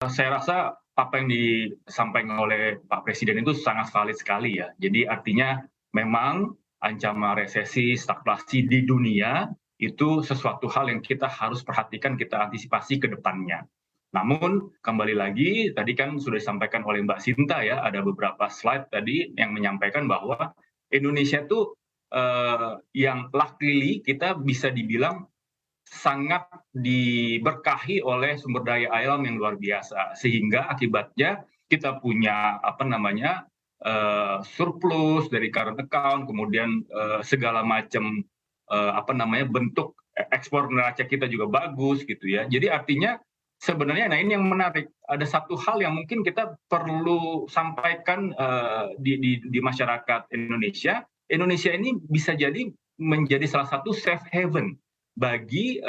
Saya rasa apa yang disampaikan oleh Pak Presiden itu sangat valid sekali ya. Jadi artinya memang ancaman resesi, stagflasi di dunia itu sesuatu hal yang kita harus perhatikan, kita antisipasi ke depannya. Namun kembali lagi tadi kan sudah disampaikan oleh Mbak Sinta ya, ada beberapa slide tadi yang menyampaikan bahwa Indonesia itu yang luckily kita bisa dibilang sangat diberkahi oleh sumber daya alam yang luar biasa, sehingga akibatnya kita punya surplus dari current account, kemudian segala macam bentuk ekspor neraca kita juga bagus gitu ya. Jadi artinya sebenarnya, nah ini yang menarik. Ada satu hal yang mungkin kita perlu sampaikan di masyarakat Indonesia. Indonesia ini bisa jadi menjadi salah satu safe haven bagi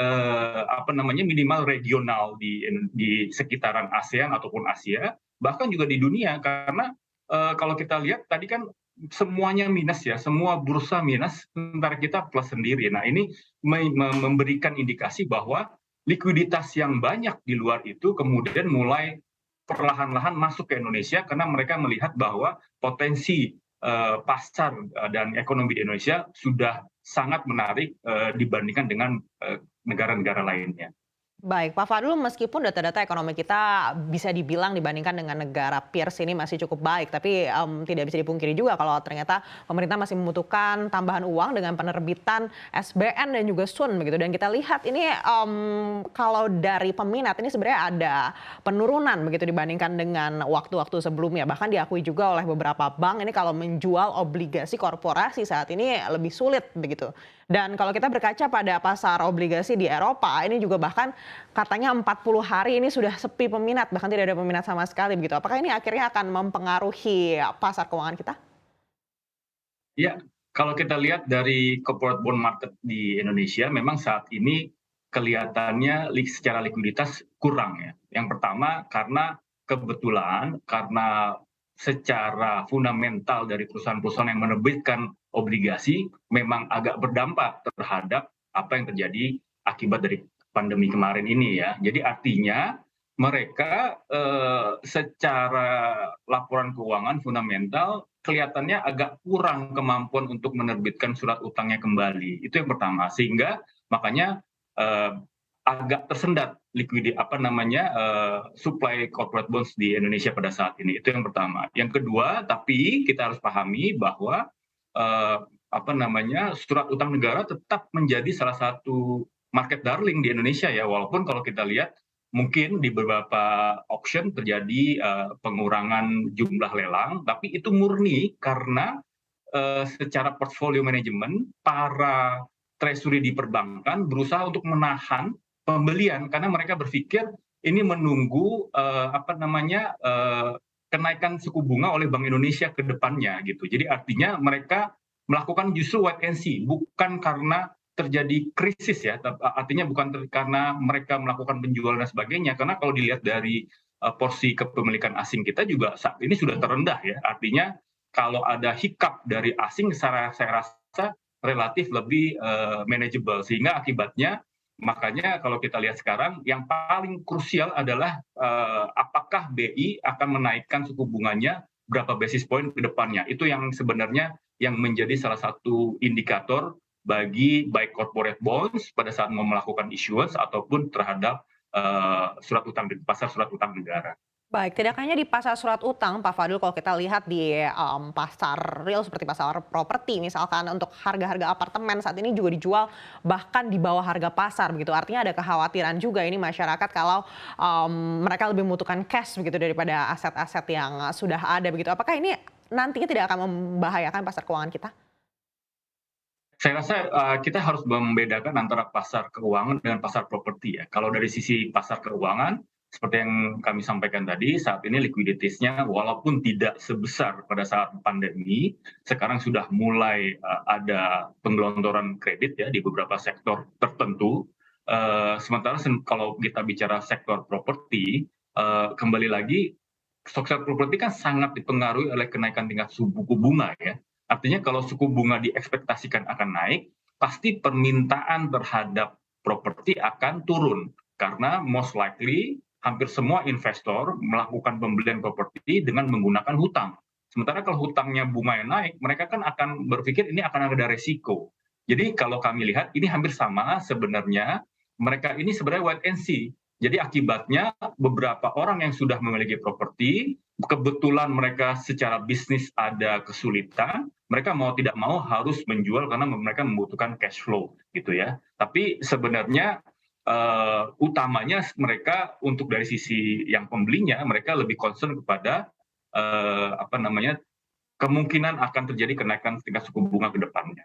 minimal regional di sekitaran ASEAN ataupun Asia, bahkan juga di dunia karena kalau kita lihat tadi kan semuanya minus ya, semua bursa minus, sementara kita plus sendiri. Nah ini memberikan indikasi bahwa likuiditas yang banyak di luar itu kemudian mulai perlahan-lahan masuk ke Indonesia karena mereka melihat bahwa potensi pasar dan ekonomi di Indonesia sudah sangat menarik dibandingkan dengan negara-negara lainnya. Baik, Pak Fadul, meskipun data-data ekonomi kita bisa dibilang dibandingkan dengan negara peers ini masih cukup baik, tapi tidak bisa dipungkiri juga kalau ternyata pemerintah masih membutuhkan tambahan uang dengan penerbitan SBN dan juga SUN begitu. Dan kita lihat ini kalau dari peminat ini sebenarnya ada penurunan begitu dibandingkan dengan waktu-waktu sebelumnya. Bahkan diakui juga oleh beberapa bank ini kalau menjual obligasi korporasi saat ini lebih sulit begitu. Dan kalau kita berkaca pada pasar obligasi di Eropa, ini juga bahkan katanya 40 hari ini sudah sepi peminat, bahkan tidak ada peminat sama sekali begitu. Apakah ini akhirnya akan mempengaruhi pasar keuangan kita? Ya, kalau kita lihat dari corporate bond market di Indonesia, memang saat ini kelihatannya secara likuiditas kurang ya. Yang pertama karena kebetulan, karena secara fundamental dari perusahaan-perusahaan yang menerbitkan obligasi memang agak berdampak terhadap apa yang terjadi akibat dari pandemi kemarin ini ya. Jadi artinya mereka secara laporan keuangan fundamental kelihatannya agak kurang kemampuan untuk menerbitkan surat utangnya kembali. Itu yang pertama. Sehingga makanya agak tersendat supply corporate bonds di Indonesia pada saat ini. Itu yang pertama. Yang kedua, tapi kita harus pahami bahwa surat utang negara tetap menjadi salah satu market darling di Indonesia ya. Walaupun kalau kita lihat mungkin di beberapa auction terjadi pengurangan jumlah lelang, tapi itu murni karena secara portfolio manajemen para treasury di perbankan berusaha untuk menahan pembelian karena mereka berpikir ini menunggu kenaikan suku bunga oleh Bank Indonesia ke depannya gitu. Jadi artinya mereka melakukan justru wait and see, bukan karena terjadi krisis ya, artinya bukan karena mereka melakukan penjualan dan sebagainya, karena kalau dilihat dari porsi kepemilikan asing kita juga saat ini sudah terendah ya, artinya kalau ada hiccup dari asing saya rasa relatif lebih manageable, sehingga akibatnya makanya kalau kita lihat sekarang yang paling krusial adalah apakah BI akan menaikkan suku bunganya berapa basis point ke depannya, itu yang sebenarnya yang menjadi salah satu indikator bagi baik corporate bonds pada saat mau melakukan issuance ataupun terhadap pasar surat utang negara. Baik, tidak hanya di pasar surat utang, Pak Fadul, kalau kita lihat di pasar real seperti pasar properti, misalkan untuk harga-harga apartemen saat ini juga dijual bahkan di bawah harga pasar begitu. Artinya ada kekhawatiran juga ini masyarakat kalau mereka lebih membutuhkan cash begitu daripada aset-aset yang sudah ada begitu. Apakah ini nantinya tidak akan membahayakan pasar keuangan kita? Saya rasa kita harus membedakan antara pasar keuangan dengan pasar properti ya. Kalau dari sisi pasar keuangan, seperti yang kami sampaikan tadi, saat ini likuiditasnya walaupun tidak sebesar pada saat pandemi, sekarang sudah mulai ada penggelontoran kredit ya di beberapa sektor tertentu. Sementara kalau kita bicara sektor properti, kembali lagi sektor properti kan sangat dipengaruhi oleh kenaikan tingkat suku bunga ya. Artinya kalau suku bunga diekspektasikan akan naik, pasti permintaan terhadap properti akan turun karena most likely hampir semua investor melakukan pembelian properti dengan menggunakan hutang. Sementara kalau hutangnya bunganya naik, mereka kan akan berpikir ini akan ada resiko. Jadi kalau kami lihat ini hampir sama sebenarnya, mereka ini sebenarnya wait and see. Jadi akibatnya beberapa orang yang sudah memiliki properti, kebetulan mereka secara bisnis ada kesulitan, mereka mau tidak mau harus menjual karena mereka membutuhkan cash flow gitu ya. Tapi sebenarnya utamanya mereka untuk dari sisi yang pembelinya, mereka lebih concern kepada apa namanya, kemungkinan akan terjadi kenaikan tingkat suku bunga ke depannya.